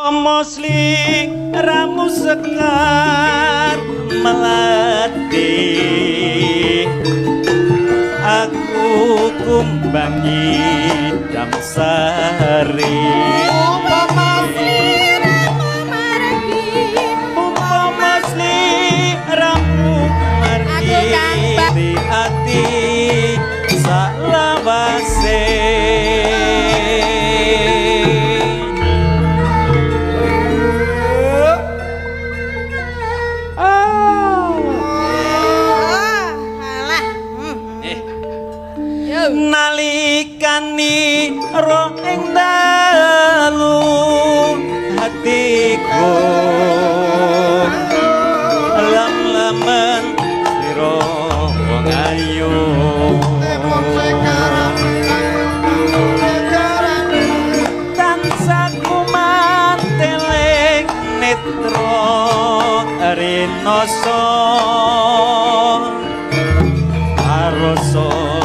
Mosli ramu sekar melati aku kumbangi damsari ramu margi hati salawase nalikani roh ing dalu hatiku lem-lemen sira wong ayu tansah kumanteleng netra rinoso aroso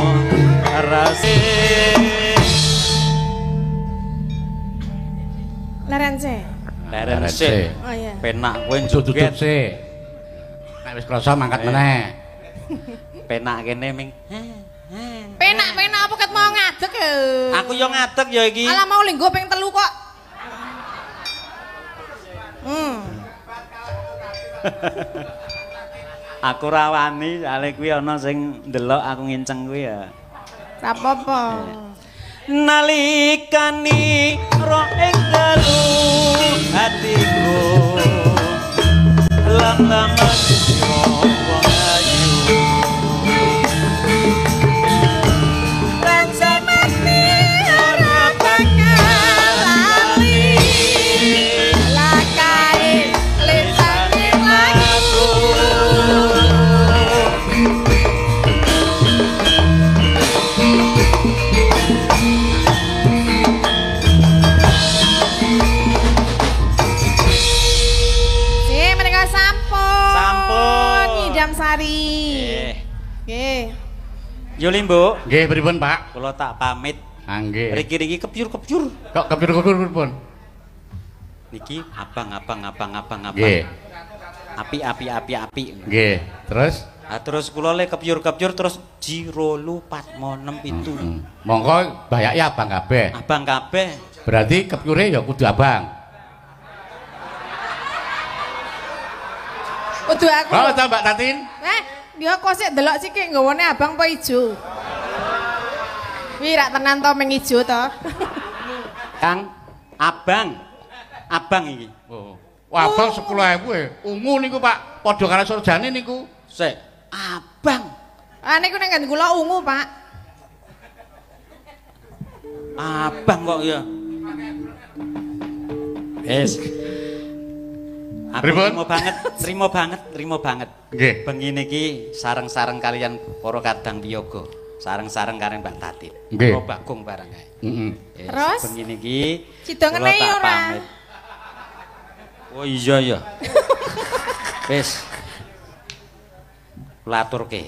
Leren sih. Oh iya. Penak kowe tutup sih. Nek wis krasa mangkat meneh. Penak kene ming. Penak apa ket mau ngadeg ya. Aku yo ngadeg ya iki. Alah mau linggo ping 3 kok. Aku ra wani soalé kuwi ana sing ndelok aku nginceng kuwi ya. Ra apa-apa. Nalikani roh ing dalu hatiku lam-laman sira wong ayu rasa mati ora bakal lali lakai lisane lagu Sari. Nggih. Yo Limbo. Nggih, pripun, Pak? Kula tak pamit. Ah, nggih. Riki-riki kebyur-kebyur. Kok kebyur-kebyur pripun? Niki abang. Nggih. Api. Nggih. Terus? Ah terus kula le kebyur-kebyur terus Jiro lu Patmo 6 itu. Mongko bayake abang kabeh. Abang kabeh. Berarti kebyure ya kudu abang. Kudu aku. Oh, ta Mbak Tatin? Dia kok sik delok sik nggawane abang apa ijo? Wi rak tenan to ming ijo to. Kang, abang iki. Oh. Wah, abang 10.000 e. Ungu niku, Pak. Padha karo surjane niku. Sik, abang. Ah niku ning nggon kula ungu, Pak. Abang kok ya. Wis. Aku trimo banget. Nggih. Bengi niki sareng-sareng kalian para kadang biyaga, sareng-sareng karo Mbak Tatin. Nggih. Karo Bagong bareng ae. Terus bengi niki sida ngenehi ora? Oh iya ya. Wis. Kula aturke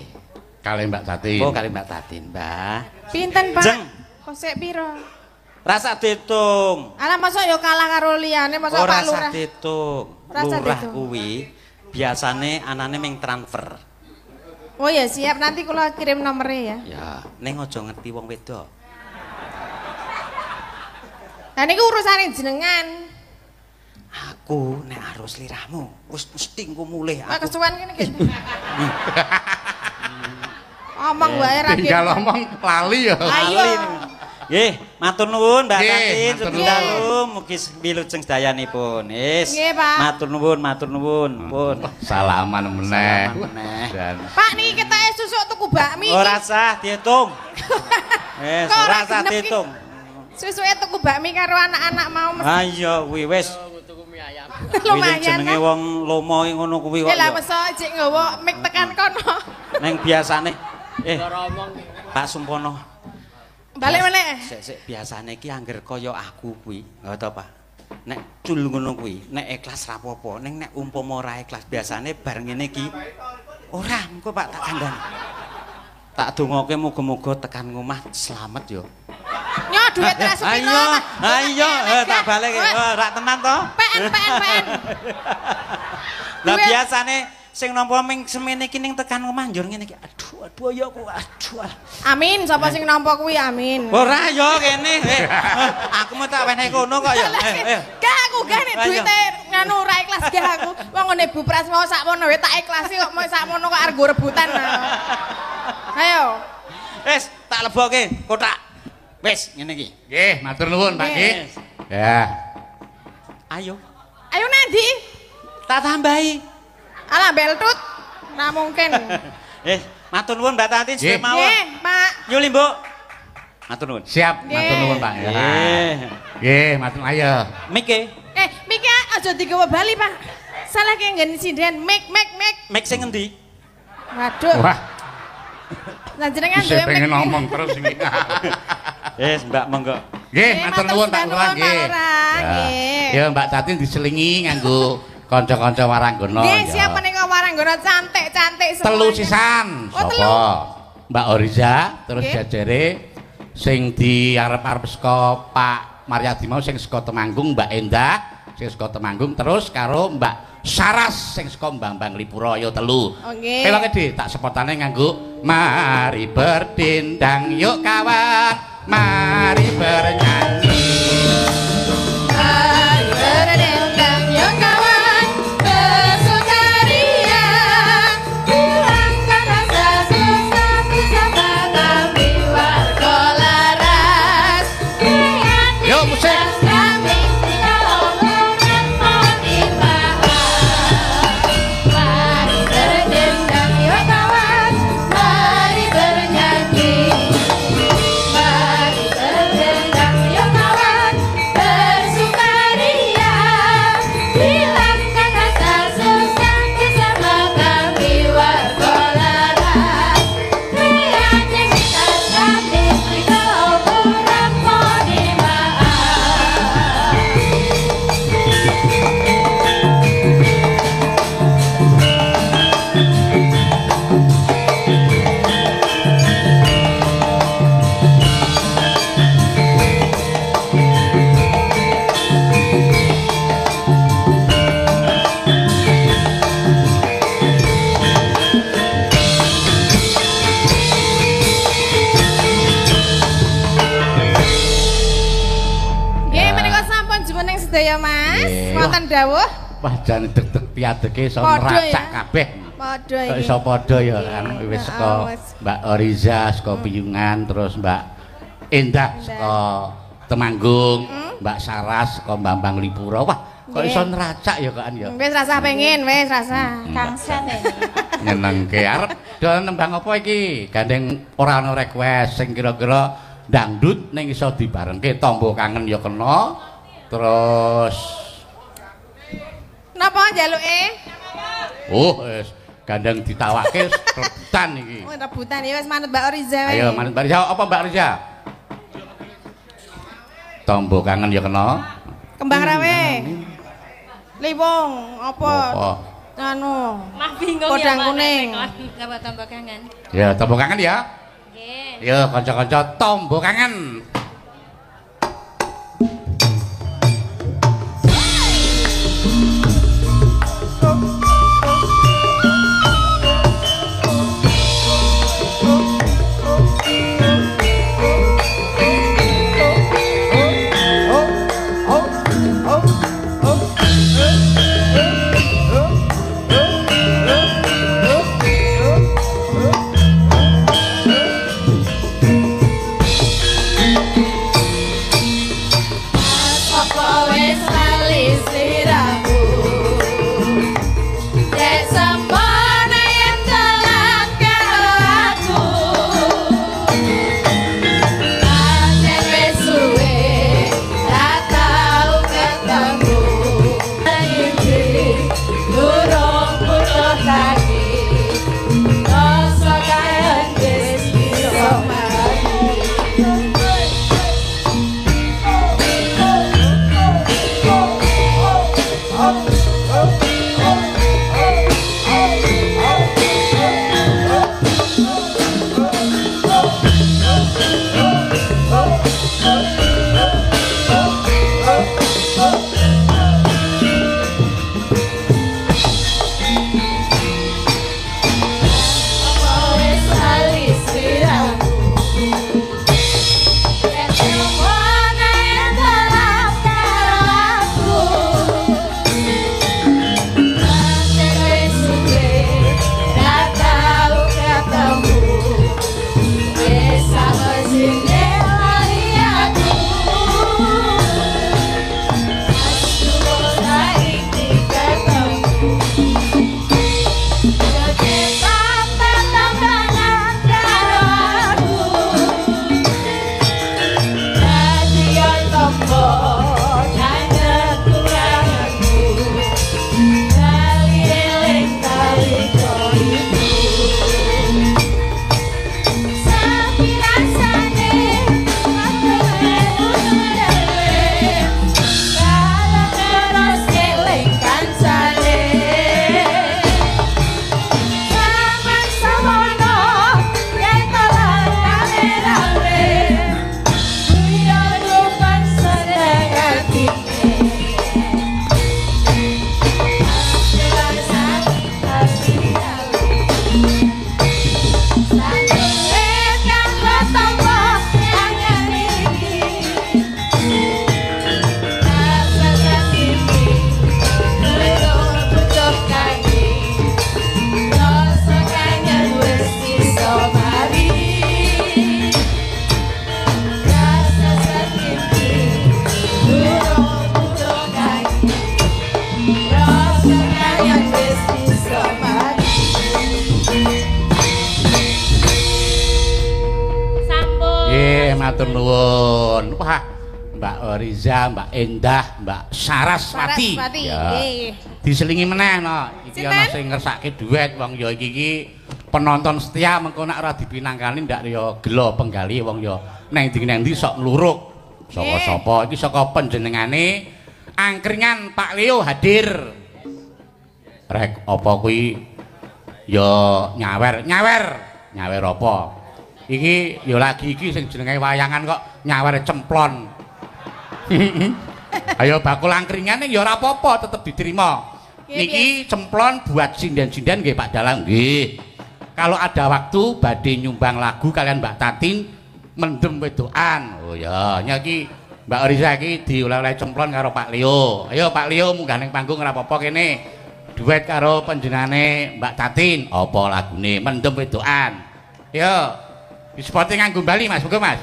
Kali Mbak Tatin. Oh, kali Mbak Tatin, Mbah. Pinten, Pak? Jeng. Kok sik pira? Rasa ditung. Alah masa ya kalah karo liyane masa Pak Lurah. Rasa ditung. Lurah kuwi biasane anane ming transfer. Oh ya siap nanti kula kirim nomornya ya. Ya, ning aja ngerti wong wedok. Lah niku urusane jenengan. Aku nek arus lirahmu wis mesti engko mulih Pak aku. kesuwen kene iki. Omong wae ra tinggal omong lali ya. Ayo. Nggih, matur nuwun Mbak Nggih, Tatin, matur sugeng dalu mugi wilujeng sedayanipun. Wis. Nggih, Pak. Matur nuwun, pun. Salaman meneh. Dan Pak niki ketoke susuk tuku bakmi. ora sah diitung. Wis, Kok ora ora sah genep ki? diitung. Susuke tuku bakmi karo anak-anak mau mesti Ha iya kuwi wis. lumayan. Jenenge wong lomo ngono kuwi kok. Ya lah mesa jek nggawa mik tekan kono. Ning biasane Pak Sumpono. Balik meneh. Sik biasane iki angger kaya aku kuwi, lha to Pak. Nek cul ngono kuwi, nek ikhlas ra apa-apa, ning nek umpama ora ikhlas biasane bareng ngene iki ora engko Pak tak kandhani. Tak dongoke muga-muga tekan ngomah slamet yo. Nyo duit ra supino. Ayo, tak balik. Ora tenan to? Pak PN. Lah biasane sing nampa ming semene iki ning tekan manjur ngene iki. Aduh ya aku aduh. Amin, sapa sing nampa kuwi amin. Ora ya kene. Aku mau tak wenehi kono kok ya. Gak aku gak nek duwite nganu ora ikhlas gak aku. Wong ngene Bu Pras mau sakmono wae tak ikhlasi kok mau sakmono kok arep rebutan. Ayo. Wis tak lebokke kotak. Wis ngene iki. Nggih, matur nuwun Pak nggih. Ya. Ayo. Ayo nanti. Tak tambahi. Alah beltut. Ora mungkin. Matur nuwun Mbak Tati suwe mawon. Nggih, Pak. Yuli, Mbok. Matur nuwun. Siap, matur nuwun Pak. Nggih. Nggih, matur ayo. Mike. Mike aja digawa bali, Pak. Salah ki nggen sinden mik. Mik sing endi? Waduh. Wah. Lah jenengan Saya duwe pengen mik. ngomong terus iki. Mbak monggo. Nggih, matur nuwun Pak Lurah nggih. Nggih. Ya Mbak Tati diselingi nganggo kanca-kanca waranggana. Nggih, siapa menika waranggana cantik-cantik semua. Telu sisan. Oh, telu. Sapa? Mbak Oriza, terus Nggih. jajare sing di arep-arep saka Pak Maryadi mau sing saka Temanggung Mbak Endah, sing saka Temanggung terus karo Mbak Saras sing saka Bambang Lipura ya telu. Oh, nggih. Peloke Dik, tak sepotane nganggo mari berdendang yuk kawan, mari bernyanyi. Mari berdendang yuk kawan, bersukaria, hilangkan rasa susah bersama kami warga laras. Yuk musik. Kami tidak omongan mau dibahas. Mari berdendang yuk kawan, mari bernyanyi. Mari berdendang yuk kawan, bersukaria, hilangkan rasa susah bersama kami warga laras. Riaknya kita cantik, kalau kurang mohon maaf. Nggih, menika sampun jumeneng sedaya Mas. Nggih. Wonten dawuh. Wah jane deg-deg piadeke iso Padha nracak ya. kabeh. Padha Kok iki. iso padha ya kan wis Ya, saka wis. Mbak Oriza saka Piyungan terus Mbak Endah saka Temanggung, Mbak Saras saka Bambang Lipura. Wah, kok Nggih. iso nracak ya kan ya. Wis rasah pengen, wis rasah. Kangset ini. Nyenengke. Arep do nembang apa iki? Gandeng ora ana request sing kira-kira dangdut ning iso dibarengke Tombo Kangen ya kena. Terus Napa njaluke? oh wis gandeng ditawake rebutan iki. Oh, rebutan ya wis manut Mbak Oriza wae. Ayo manut Mbak Riza apa Mbak Riza? Tombo Kangen ya kena. Kembang rawe. Liwung apa? Apa? Anu. Mah bingung Kodang ya, Pak, kuning. nek gawa tambah kangen. Ya Tombo Kangen ya. Nggih. Ya kanca-kanca Tombo Kangen. nuwun. Wah, Mbak Riza, Mbak Endah, Mbak Saraswati. Ya. Diselingi meneh no. Iki ana sing ngersake duet wong ya iki penonton setia mengko nek ora dipinangkani ndak ya gelo penggali wong ya nang ndi sok ngluruk. Sapa-sapa iki saka panjenengane Angkringan Pak Leo hadir. Rek apa kuwi ya nyawer apa? Iki ya lagi iki sing jenenge wayangan kok nyawer cemplon. Ayo bakul angkringan ya ora apa-apa tetep diterima. Niki cemplon buat sinden-sinden nggih Pak Dalang nggih. Kalau ada waktu badhe nyumbang lagu kalian Mbak Tatin mendem wedokan. Oh ya, nyaki Mbak Riza iki dioleh-oleh cemplon karo Pak Leo. Ayo Pak Leo munggah ning panggung ora apa-apa kene. Duet karo panjenengane Mbak Tatin. Apa lagune mendem wedokan. Yo. Disporting nganggo Bali Mas, monggo Mas.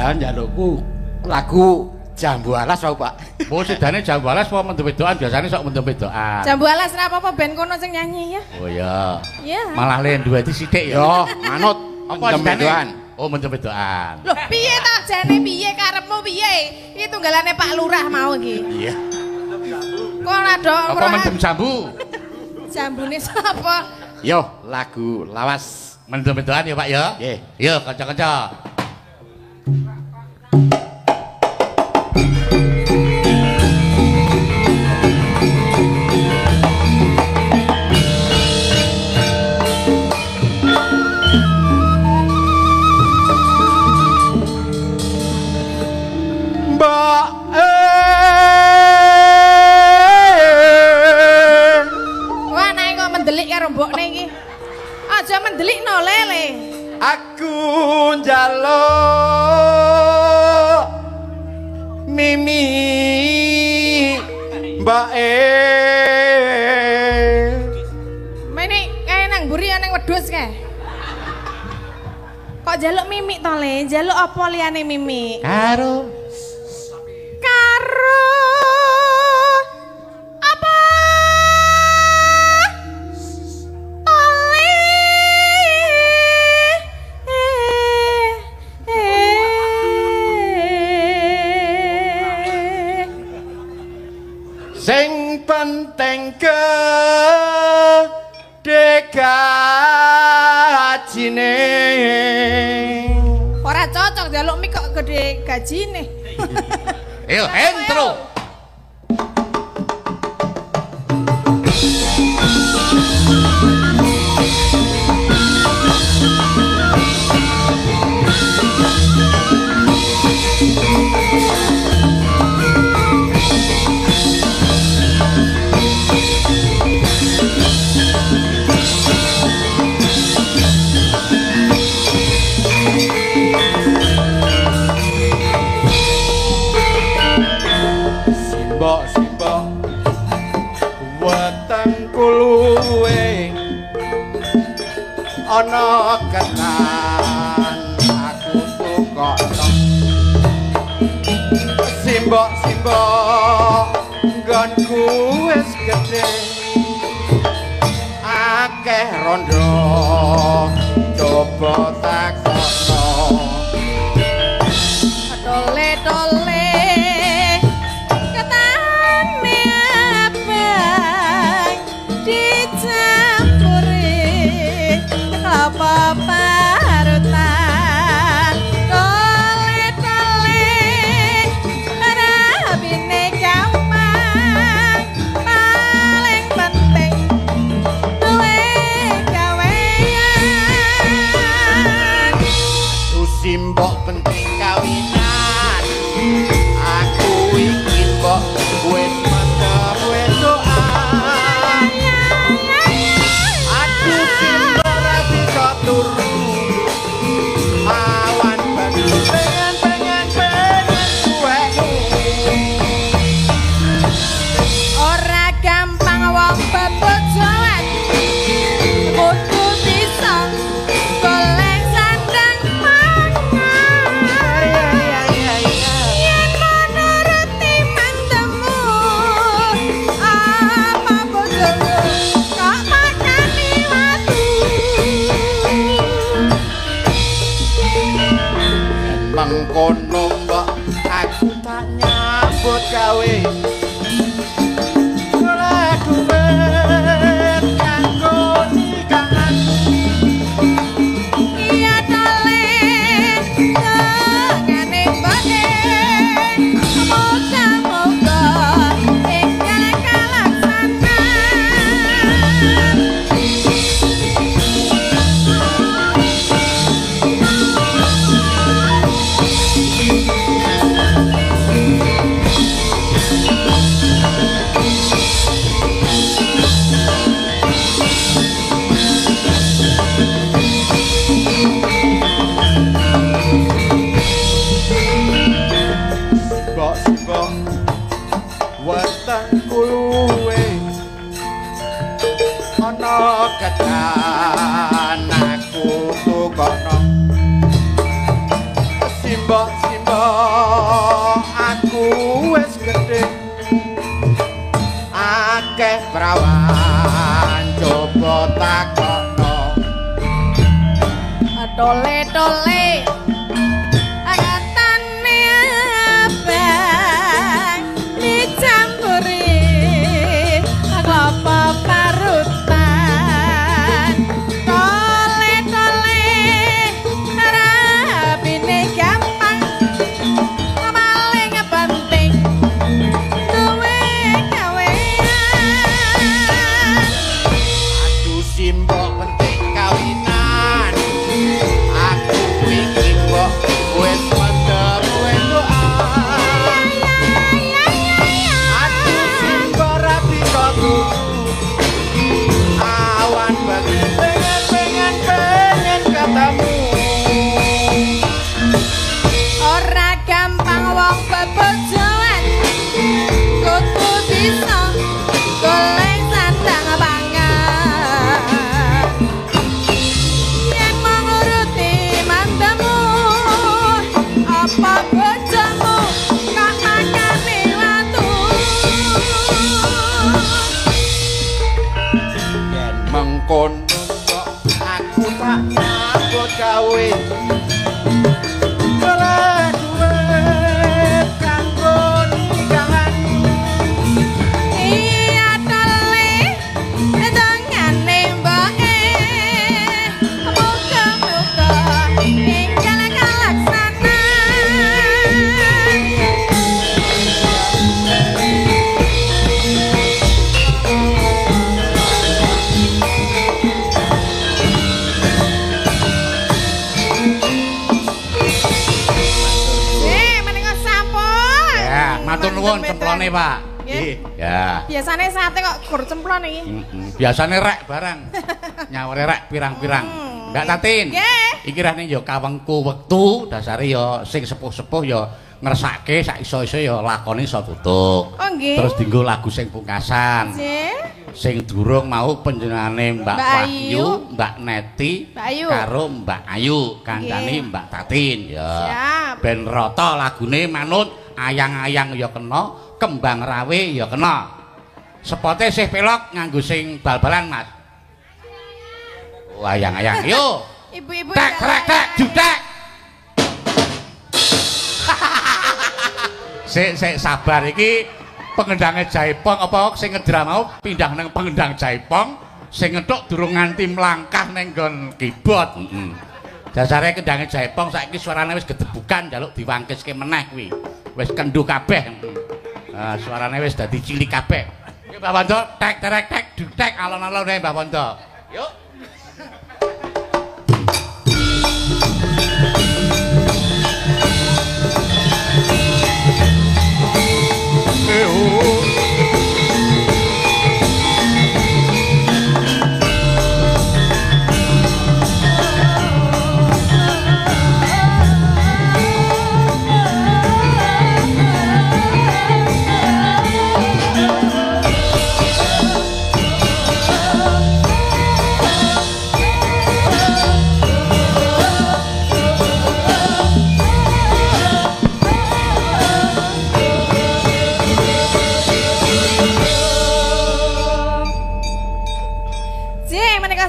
Njalukku lagu Jambu Alas wae Pak. Oh sedane Jambu Alas apa mendem wedokan biasane sok mendem wedokan. Jambu Alas ora apa-apa ben kono sing nyanyi ya. Oh iya. Iya. Malah len duweti sithik ya. Yo manut Apa wedokan? Oh mendem wedokan. Loh piye ta jane piye karepmu piye? Iki tunggalane Pak Lurah mau iki. Iya. Kok ora do Apa mendem jambu? Jambune sapa? Yo lagu lawas Mendem wedokan ya Pak ya. Nggih. Yo kanca-kanca. Mbokne iki. Aja mendelikno lele. Aku njaluk Mimi Mbake. Mene kae nang mburi nang wedhus kae. Kok njaluk mimik to le? Njaluk apa liyane mimik? Karo sing penting gajine. Ora cocok njaluk mik kok gede gajine. Ayo entro. Simbok wetengku luwe ana ketan aku tukokno. Simbok nggonku wis gedhe akeh rondo coba takokno. Tole apa parutan tole rabine gampang paling penting duwe gawean ketan aku tukono simbok aku wis gedhe akeh prawan coba takono tole-tole angatane abang dicampuri apa parutan tole-tole rabine gampang paling penting duwe kawean aduh simbok penting kawinan aku iki kok wis mendem doa aduh simbok rapi kok awan bagi pengen katamu ora gampang wong bebojoan kudu bisa golek sandang pangan yen mau nuruti mandemu apa bojomu kakakane watu yen mengkono kok aku tak nyambut gawe ora duwe kanggo nikahan iya tole dongane mboke muga-muga ingkang kalaksana menika sampun. Ya, matur nuwun cemplone, Pak. Nggih. Ya. Biasane sate kok gur cemplon iki. Biasane rek barang. Nyaware rek pirang-pirang. Enggak Tatin. Nggih. Iki rene ya kawengku wektu, dasare ya sing sepuh-sepuh ya ngersake sak iso-iso ya lakone iso tutuk. Oh nggih. Terus dienggo lagu sing pungkasan. Nggih. Sing durung mau panjenengane Mbak Mbak Wahyu, Ayu. Mbak Neti Mbak Ayu. karo Mbak Ayu, kancane Nggih. Mbak Tatin ya. Siap. Ben rata lagune manut ayang-ayang ya kena, kembang rawe ya kena. Sepote sih pelok nganggo sing bal-balan, Mas. Oh, ayang-ayang. Yo. Ibu-ibu Tek rek tek jutek. Sik sabar iki pengendange Jaipong apa sing ngedra mau pindah nang pengendang Jaipong sing ngethuk durung nganti mlangkah ning nggon keyboard. Heeh. Dasare kendange Jaipong saiki suarane wis gedebukan njaluk diwangkiske meneh kuwi. Wis kendu kabeh. Suarane wis dadi cilik kabeh. Iki Mbah Wondo tek terek tek jutek alon-alon Mbah Wondo. Yuk.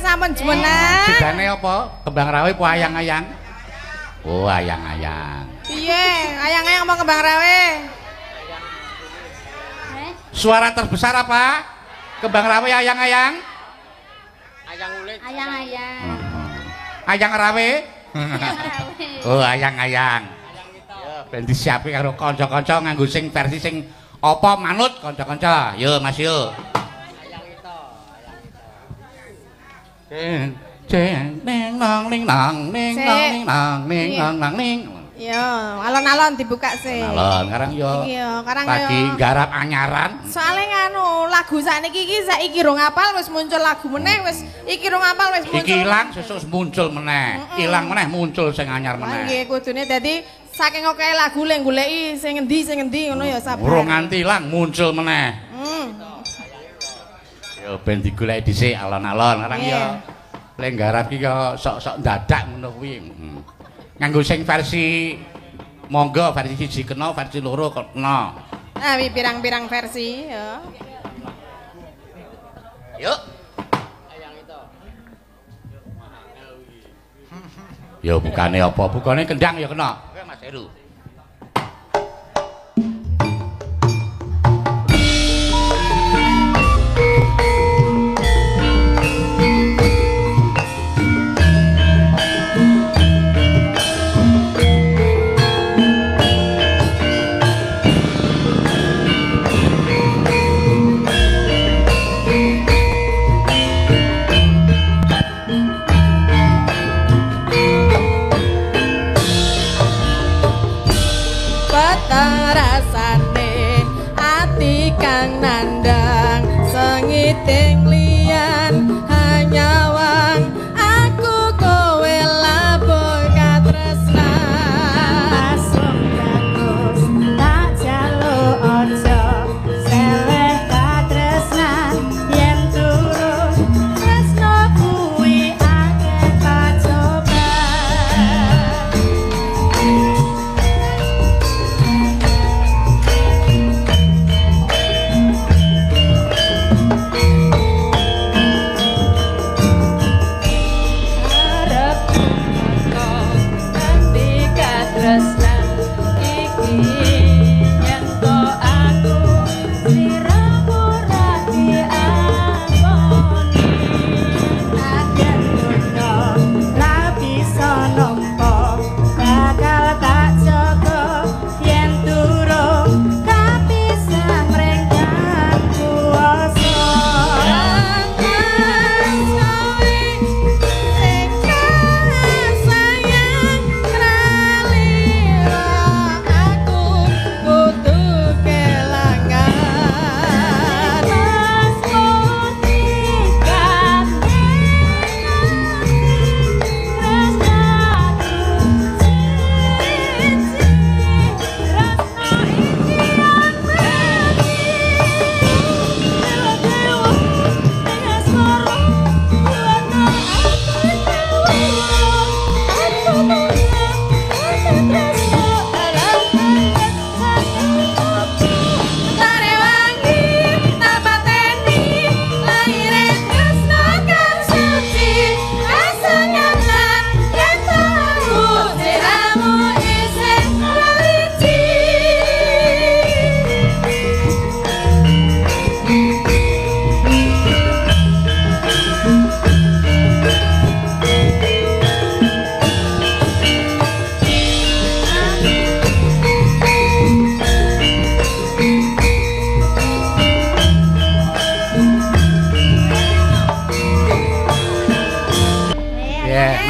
sampun jumeneng. Sidane apa? Kembang rawe apa ayang-ayang? Oh, ayang-ayang. Piye? Ayang-ayang apa kembang rawe? Suara terbesar apa? Kembang rawe ayang-ayang? Ayang ulit. Ayang-ayang. Ayang rawe? Oh, ayang-ayang. Ya, ben disiapi karo kanca-kanca nganggo sing versi sing apa manut kanca-kanca. Yo, Mas yo. Ayang itu. Ceng ning nang ning nang ning nang ning nang ning nang nang ning. Yo, alon-alon dibuka sih. Alon, karang yo. Iki yo, karang yo. Lagi garap anyaran. Soale nganu, lagu sakniki iki saiki rong apal wis muncul lagu meneh wis iki rong apal wis muncul. Iki ilang sesuk muncul meneh. Ilang meneh muncul sing anyar meneh. Nggih, kudune dadi saking akeh lagu le goleki sing endi ngono ya sabar. Urung nganti ilang muncul meneh. Yo ben digoleki dhisik alon-alon karang yo. Lek garap iki kok sok-sok dadak ngono kuwi. Nganggo sing versi monggo versi 1 kena, versi 2 kena. Nah, pirang-pirang versi ya. Yuk. Ya bukane apa? Bukane kendang ya kena. Oke Mas Heru.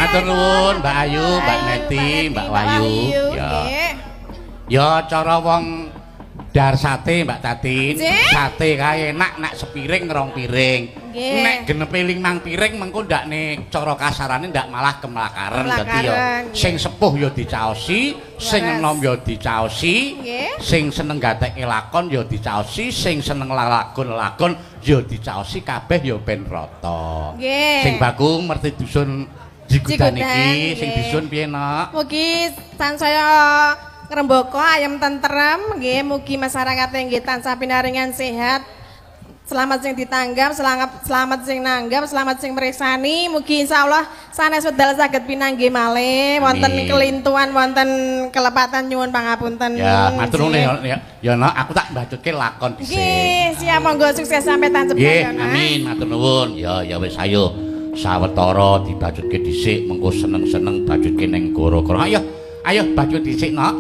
Matur nuwun Mbak Ayu, Mbak Neti, Mbak Wayu. Ya. Ya cara wong dar sate Mbak Tatin. Sate kae enak nak sepiring rong piring. Nek genepe 5 piring mengko ndak nek cara kasarane ndak malah kemlakaran dadi ya sing sepuh ya dicaosi, sing enom ya dicaosi, sing seneng gateke lakon ya dicaosi, sing seneng lakon-lakon ya dicaosi kabeh ya ben rata. Sing Bakung merti dusun Jigudan iki sing disun piye nok? Mugi tansaya ngrembaka ayem tentrem nggih, mugi masyarakat nggih tansah pinaringan sehat Selamat sing ditanggap, selamat sing nanggap, selamat sing mresani. Mugi insyaallah sanes wedal saged pinanggih malih, wonten kelintuan, wonten kelepatan nyuwun pangapunten. Ya, matur nuwun ya nak aku tak mbacutke lakon dhisik. Nggih, siap monggo sukses sampai tancep ya. Amin, matur nuwun. Ya wis ayo sawetara dibacutke dhisik mengko seneng-seneng bacutke ning goro-goro. Ayo bacut dhisik nak.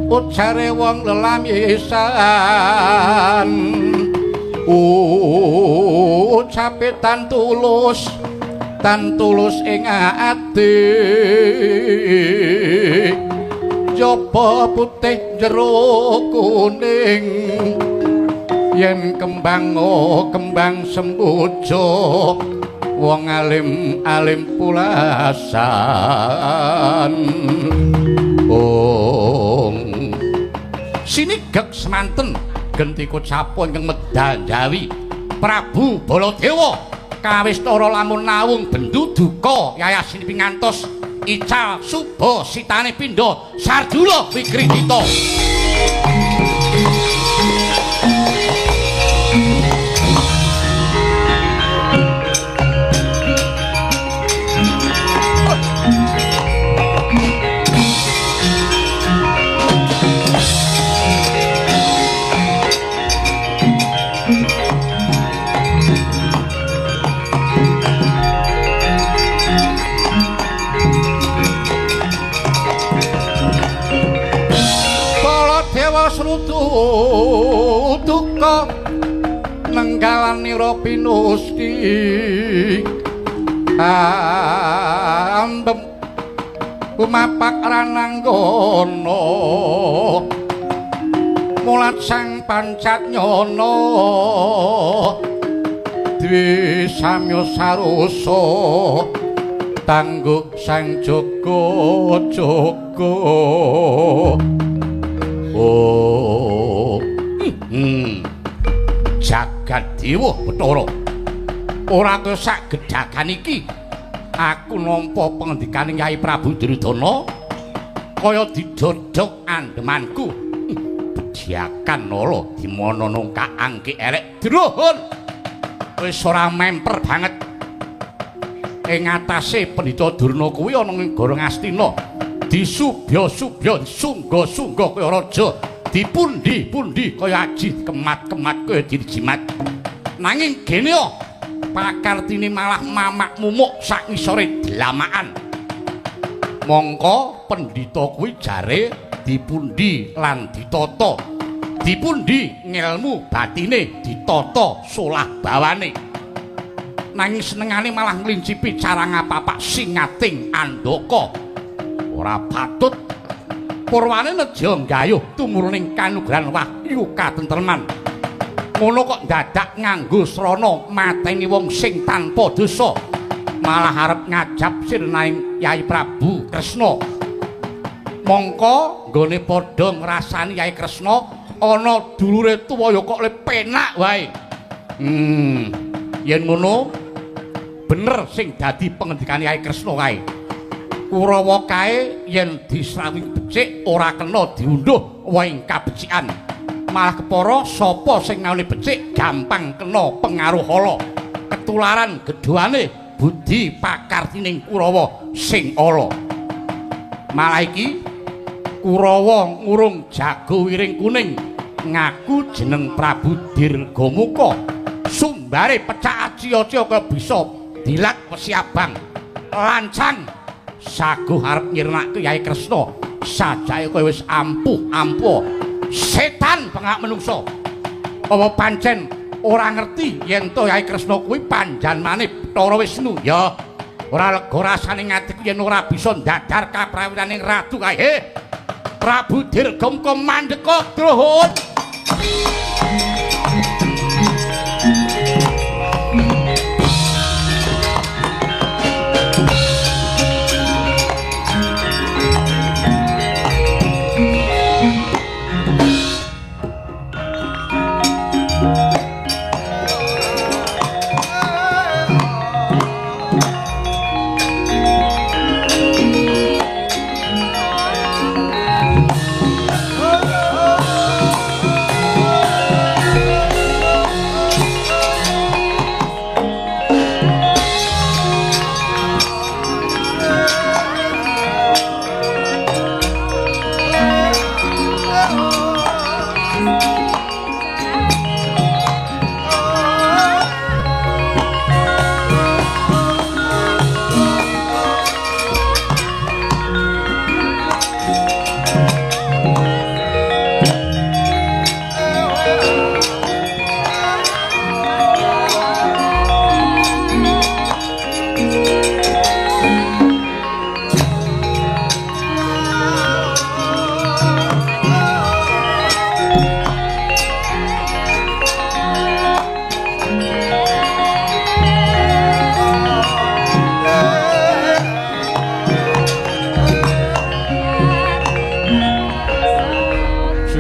Ucare wong lelamisan ucape tan tulus ing ati jaba putih jero kuning yen kembang sembojo wong alim pulasan sinigek semanten genti kocapu ingkang medal Jawi Prabu Baladewa kawistara lamun nawung bendu duka yayasinipun ngantos ical suba sitane pindha Sardula Wikritita. Duka nenggalanira pinusti ambem umapak rananggana mulat sang pancatnyana dwi samya sarusa tangguh sang jaga-jaga. Jagat Dewa Bathara ora kesak gedhagan iki aku nampa pangendikaning Kyai Prabu Duryudana kaya didodhok andemanku bedhiakan nala dimana nungkak angke elek drohon wis ora memper banget ing atase Pendhita Durna kuwi ana ing Gorong Astina disubya-subya sungga-sungga kaya raja dipundi-pundi kaya aji kemat-kemat kaya dijimat nanging gene pakartine malah mamak mumuk sak ngisore dlamakan mongko Pendhita kuwi jare dipundi lan ditata dipundi ngelmu batine ditata solah bawane nanging senengane malah nglincipi cara ngapapak singating andaka ora patut purwane neja nggayuh tumurning kanugrahan wahyu katentreman ngono kok dadak nganggo srana mateni wong sing tanpa dosa malah arep ngajab sirnaing Kyai Prabu Kresna mongko nggone padha ngrasani Kyai Kresna ana dulure tuwa ya kok le penak wae yen ngono bener sing dadi pangendikane Kyai Kresna kae Kurawa kae yen disrawi becik ora kena diundhuh waing kabecikan. Malah kepara sapa sing ngaone becik gampang kena pengaruh hala. Ketularan gedhoane budi pakartining Kurawa sing ala. Malah iki Kurawa ngurung jago wiring kuning ngaku jeneng Prabu Dirgamuka. Sumbare pecah aci-aci kaya bisa dilat wesi abang. Lancang saguh arep nyirnake Kyai Kresna sajake kowe wis ampuh setan pengak menungso apa pancen ora ngerti yen to Kyai Kresna kuwi panjanmane Bathara Wisnu ya ora lega rasane ngatiku yen ora bisa ndadar kaprawiraning ratu kae Prabu Dirgamuka mandheka drohon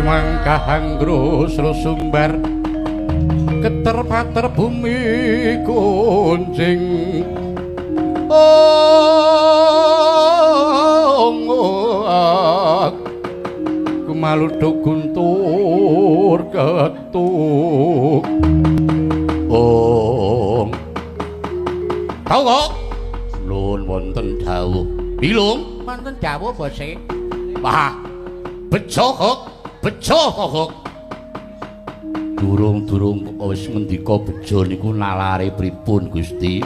mangkahanggrus rusumbar keter-pater bumi kunjing kumaluduk guntur ketuk kok lun wonten dawuh bilung wonten dawuh bose wah bejo kok durung wis ngendika bejo niku nalare pripun Gusti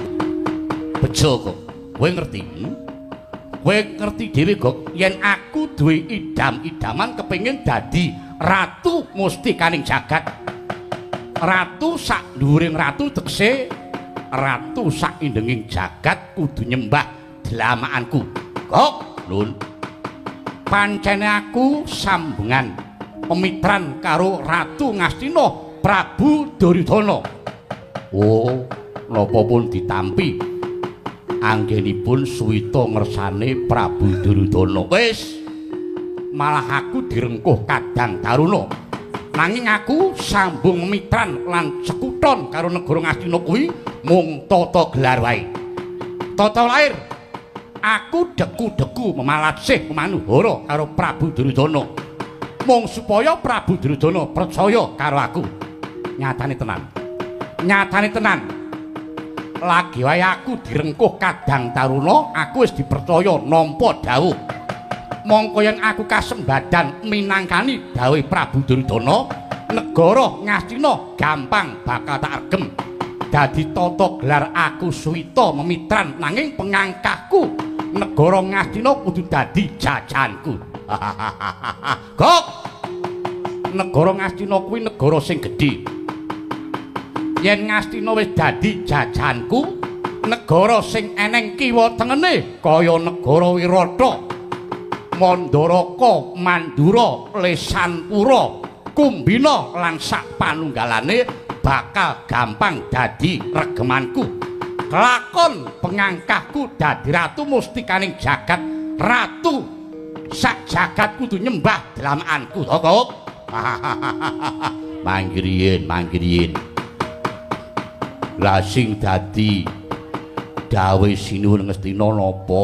bejo kok kowe ngerti dhewe kok yen aku duwe idam-idaman kepengin dadi ratu mustikaning jagat ratu sak dhuwuring ratu tekse ratu sak indenging jagat kudu nyembah dlamakanku kok lun pancene aku sambungan pemitran karo Ratu Ngastina Prabu Duryudana napa pun ditampi anggenipun suwita ngersane Prabu Duryudana wis malah aku direngkuh Kadang Taruna nanging aku sambung mitran lan cekuton karo negara Ngastina kuwi mung tata gelar wae tata lair aku deku-deku memalasih memanuhara karo Prabu Duryudana mung supaya Prabu Duryudana percaya karo aku nyatane tenan lagi wae aku direngkuh Kadang Taruna aku wis dipercaya nampa dawuh mongko yen aku kasembadan minangkani dawuh Prabu Duryudana negara Ngastina gampang bakal tak regem dadi tata gelar aku suwita memitran nanging pengangkahku negara Ngastina kudu dadi jajanku kok negara Ngastina kuwi negara sing gedhe yen Ngastina wis dadi jajanku negara sing eneng kiwa tengene kaya negara Wirata Mandaraka Mandura Lesanpura Kumbina lan sak panunggalane bakal gampang dadi regemanku kelakon pengangkahku dadi ratu mustikaning jagat ratu sak jagat kudu nyembah dlamakanku to kok manggiriyen la sing dadi dawuh sinuwun Ngastina napa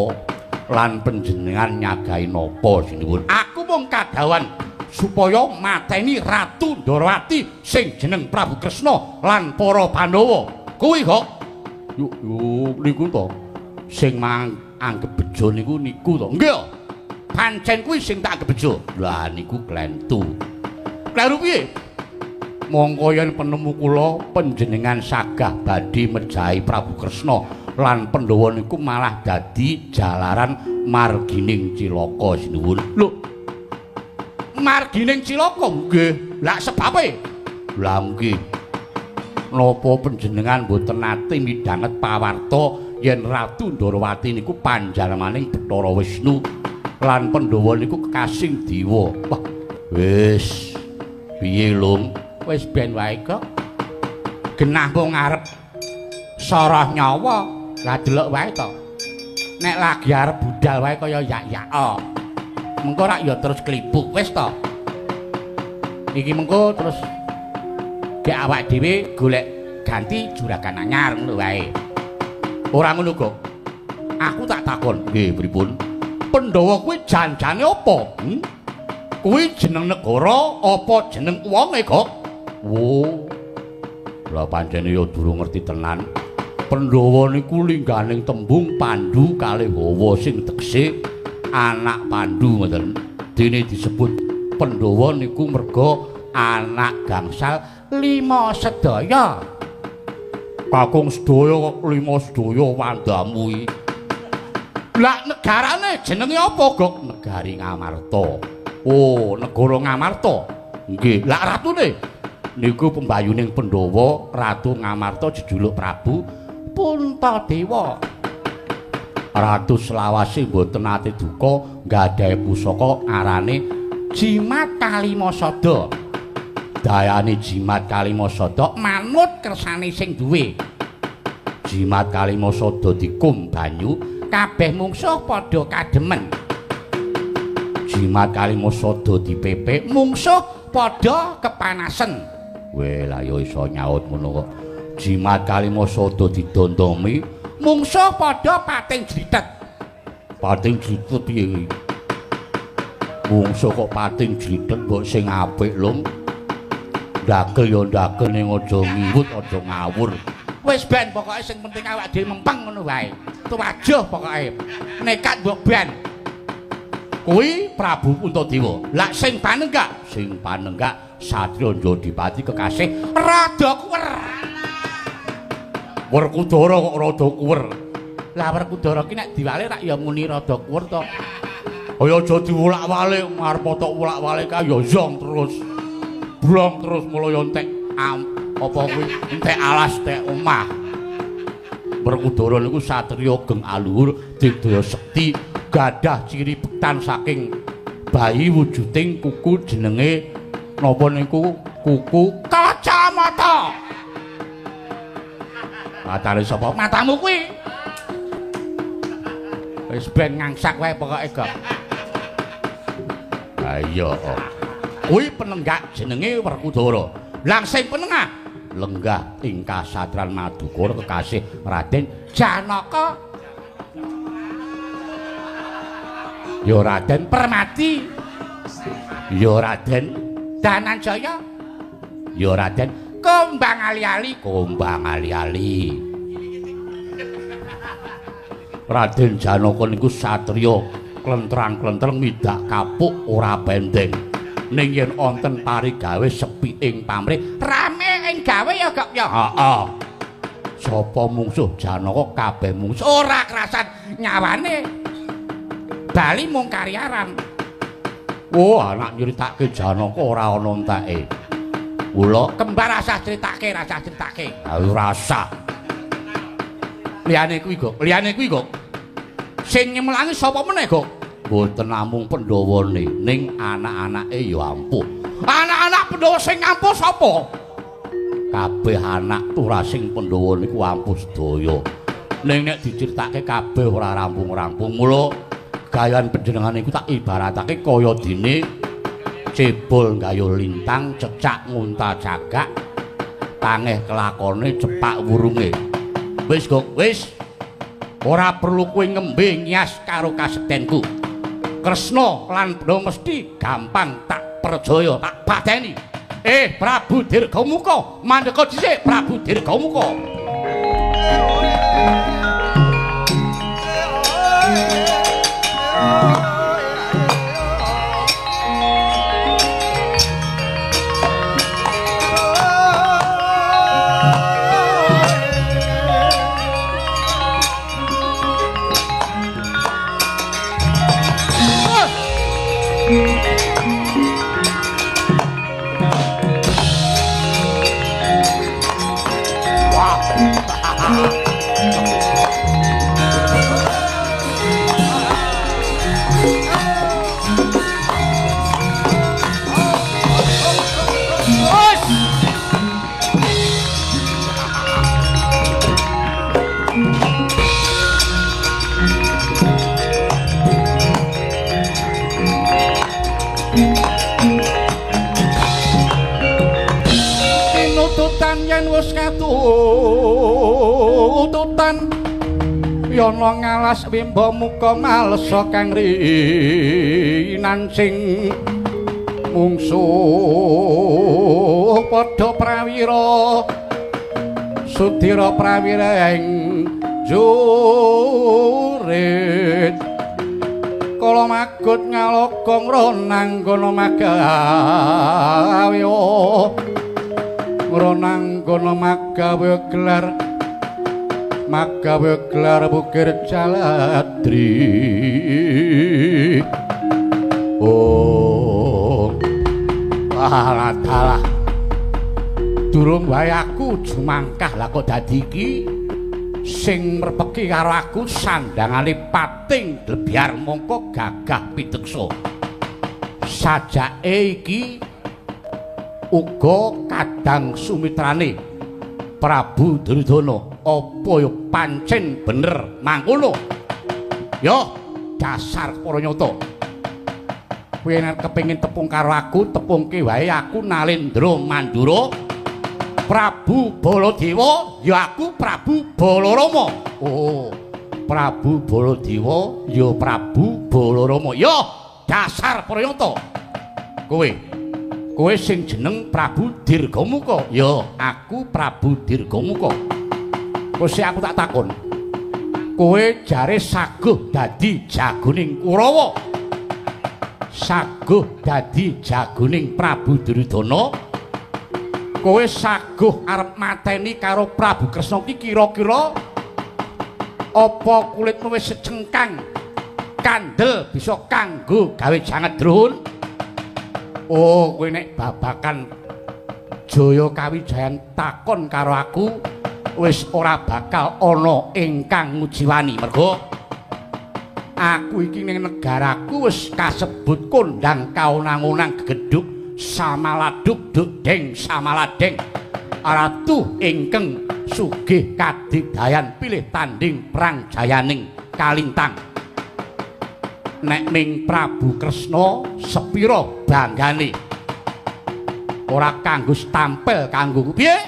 lan panjenengan nyagahi napa sinuwun aku mung kadhawan supaya mateni Ratu Ndarawati sing jeneng Prabu Kresna lan para Pandhawa kuwi kok yo niku to sing anggep bejo niku to nggih pancen kuwi sing tak anggep bejo lah niku klentu kleru piye mongko yen penemu kula panjenengan sagah badhe mejahi Prabu Kresna lan Pandhawa niku malah dadi jalaran margining cilaka sinuwun lho margining cilaka nggih lak sebabe lha nggih napa panjenengan boten nate midhanget pawarta yen Ratu Ndarawati niku panjalmaning Bathara Wisnu lan Pandhawa niku kekasing dewa wah wis piye lung wis ben wae kok genah mung arep soroh nyawa lah delok wae to nek lagi arep budal wae kaya yak-yak mengko rak ya terus klibuk wis to iki mengko terus gek awak dhewe golek ganti juragan anyar ngono wae ora ngono kok aku tak takon nggih pripun Pandhawa kuwi janjane apa kuwi jeneng negara apa jeneng wonge kok lha pancene ya durung ngerti tenan Pandhawa niku lingganing tembung Pandhu kalih Hawa sing tegese anak Pandhu ngoten dene disebut Pandhawa niku merga anak gangsal 5 sedaya kakung sedaya kok 5 sedaya wandamu iki lah negarane jenenge apa kok negari Ngamarta negara Ngamarta nggih lah ratune niku pembayuning Pandhawa Ratu Ngamarta jejuluk Prabu Puntadewa Ratu Slawase mboten nate duka nggadahi pusaka arane Jimat Kalimasada dayane Jimat Kalimasada manut kersane sing duwe Jimat Kalimasada dikum banyu kabeh mungsuh padha kademen jimat Kalimasada dipepek mungsuh padha kepanasen. Weh lah ya iso nyaut ngono kok. Jimat Kalimasada didondomi mungsuh padha pating jritet. Pating jritet piye? Mungsuh kok pating jritet mbok sing apik lho. Ndagel ya ndagel ning aja ngiwut aja ngawur. Wis ben pokoke sing penting awak dhewe mempeng ngono wae. Tuwajuh pokoke. Nekat mbok ben. Kuwi Prabu Puntadewa. Lah sing panenggak Satya Jodipati kekasih rada kuwer. Werkudara kok rada kuwer. Lah Werkudara ki nek diwale rak ya muni rada kuwer to. Kaya aja diwulak-walik, arep tok wulak-walik ka ya zong terus. Blong terus mulya entek apa kuwi entek alas entek omah. Werkudara niku satriya geng aluhur, digdaya sekti, gadah ciri bektan saking bayi wujuding kuku jenenge napa niku kuku Kacamata. Matane sapa? Matamu kuwi. Wis ben ngangsak wae pokoke kok. Ayo. Kuwi penenggak jenenge Werkudara. Lah sing penengah lenggah ing kasatran Madukara kekasih Raden Janaka. Ya Raden Permati. Ya Raden Dananjaya. Ya Raden Kombang Ali-ali. Raden Janaka niku satriya klentrang-klentreng midak kapuk ora bendeng. Ning yen wonten parigawe sepi ing pamrih, rame ing gawe ya kok ya. Heeh. Sapa mungsuh Janaka kabeh mungsuh ora kerasan nyawane. Bali mung karyaran. Oh, anak nyeritake Janaka ora ana enteke. Kula kembar rasa critake. Ora usah. Liyane kuwi, Gok. Sing nyemelangi sapa meneh, Gok? Mboten namung Pandhawane, ning anak-anake ya ampuh. Anak-anak Pandhawa sing ampuh sapa? Kabeh anak turasing Pandhawa niku ampuh sedaya. Ning nek diceritake kabeh ora rampung-rampung. Mula gayan panjenengan niku tak ibaratake kaya dene cebol gayuh lintang, cecak ngunta jagak, tangeh kelakone cepak wurunge. Wis, Gok, wis. Ora perlu kowe ngembe ngias karo kasedenku. Kresna lan Pandhawa mesti gampang tak percaya, tak pateni. Prabu Dirgamuka, mandheka dhisik Prabu Dirgamuka. Wis katututan yana ngalas wimba muka malesa kang rinan sing mungsuh padha prawira sudira prawira ing jurit kala magut ngalokong ronanggono magawe ronanggono magawe gelar bukir Caladri. Oh alah durung wae aku jumangkah lah kok dadi iki sing merpeki karo aku sandangane pating Dlebyar mongko gagah piteksa sajake iki uga kadang sumitrane Prabu Duryudana. Apa ya pancen bener mangkono? Ya dasar para nyata. kowe nek kepengin tepung karo aku, tepungke wae aku Nalendra Mandura. Prabu Baladewa, ya aku Prabu Balarama. Oh, Prabu Baladewa, ya Prabu Balarama. Ya, dasar prayata. Kowe sing jeneng Prabu Dirgamuka. Ya, aku Prabu Dirgamuka. Kose aku tak takon. Kowe jare saguh dadi jagoning Kurawa. Saguh dadi jagoning Prabu Duryudana. Kowe saguh arep mateni karo Prabu Kresna ki kira-kira apa kulitmu wis secengkang kandel bisa kanggo gawe janget druhun? Oh, kowe nek babakan Jaya Kawijayan takon karo aku wis ora bakal ana ingkang ngujiwani mergo aku iki ning negaraku wis kasebut kondang kaunang-unang gegeduk samaladuk duk deng samaladeng ratu ingkang sugih kadidayan pilih tanding perang jayaning kalintang. Nek ming Prabu Kresna sepira banggane ora kanggo tampil kanggo piye?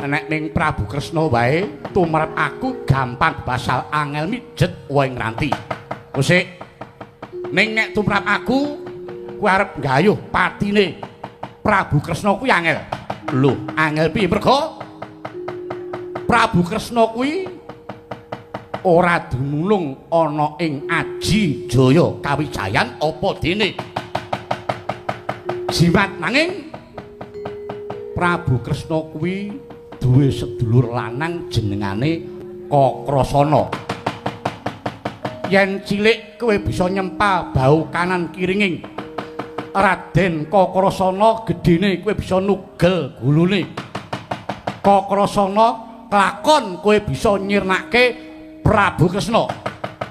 Nek ming Prabu Kresna wae tumrap aku gampang basal angel mijet wae ngranti. Wis ning nek tumrap aku kowe arep nggayuh patine Prabu Kresna kuwi angel. Lho, angel piye mergo Prabu Kresna kuwi ora dumunung ana ing Aji Jaya Kawijayan apa dene jimat nanging Prabu Kresna kuwi duwe sedulur lanang jenengane Kakrasana. Yen cilik kowe bisa nyempal bau kanan kiringing Raden Kakrasana, gedene kowe bisa nugel gulune. Kakrasana kelakon kowe bisa nyirnake Prabu Kresna.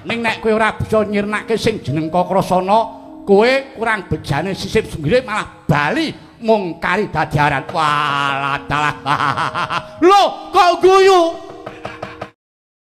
Ning nek kowe ora bisa nyirnake sing jeneng Kakrasana, kowe kurang bejane sisip senggire malah bali mung kari dadi aran. Walah dalah. Lho, kok guyu?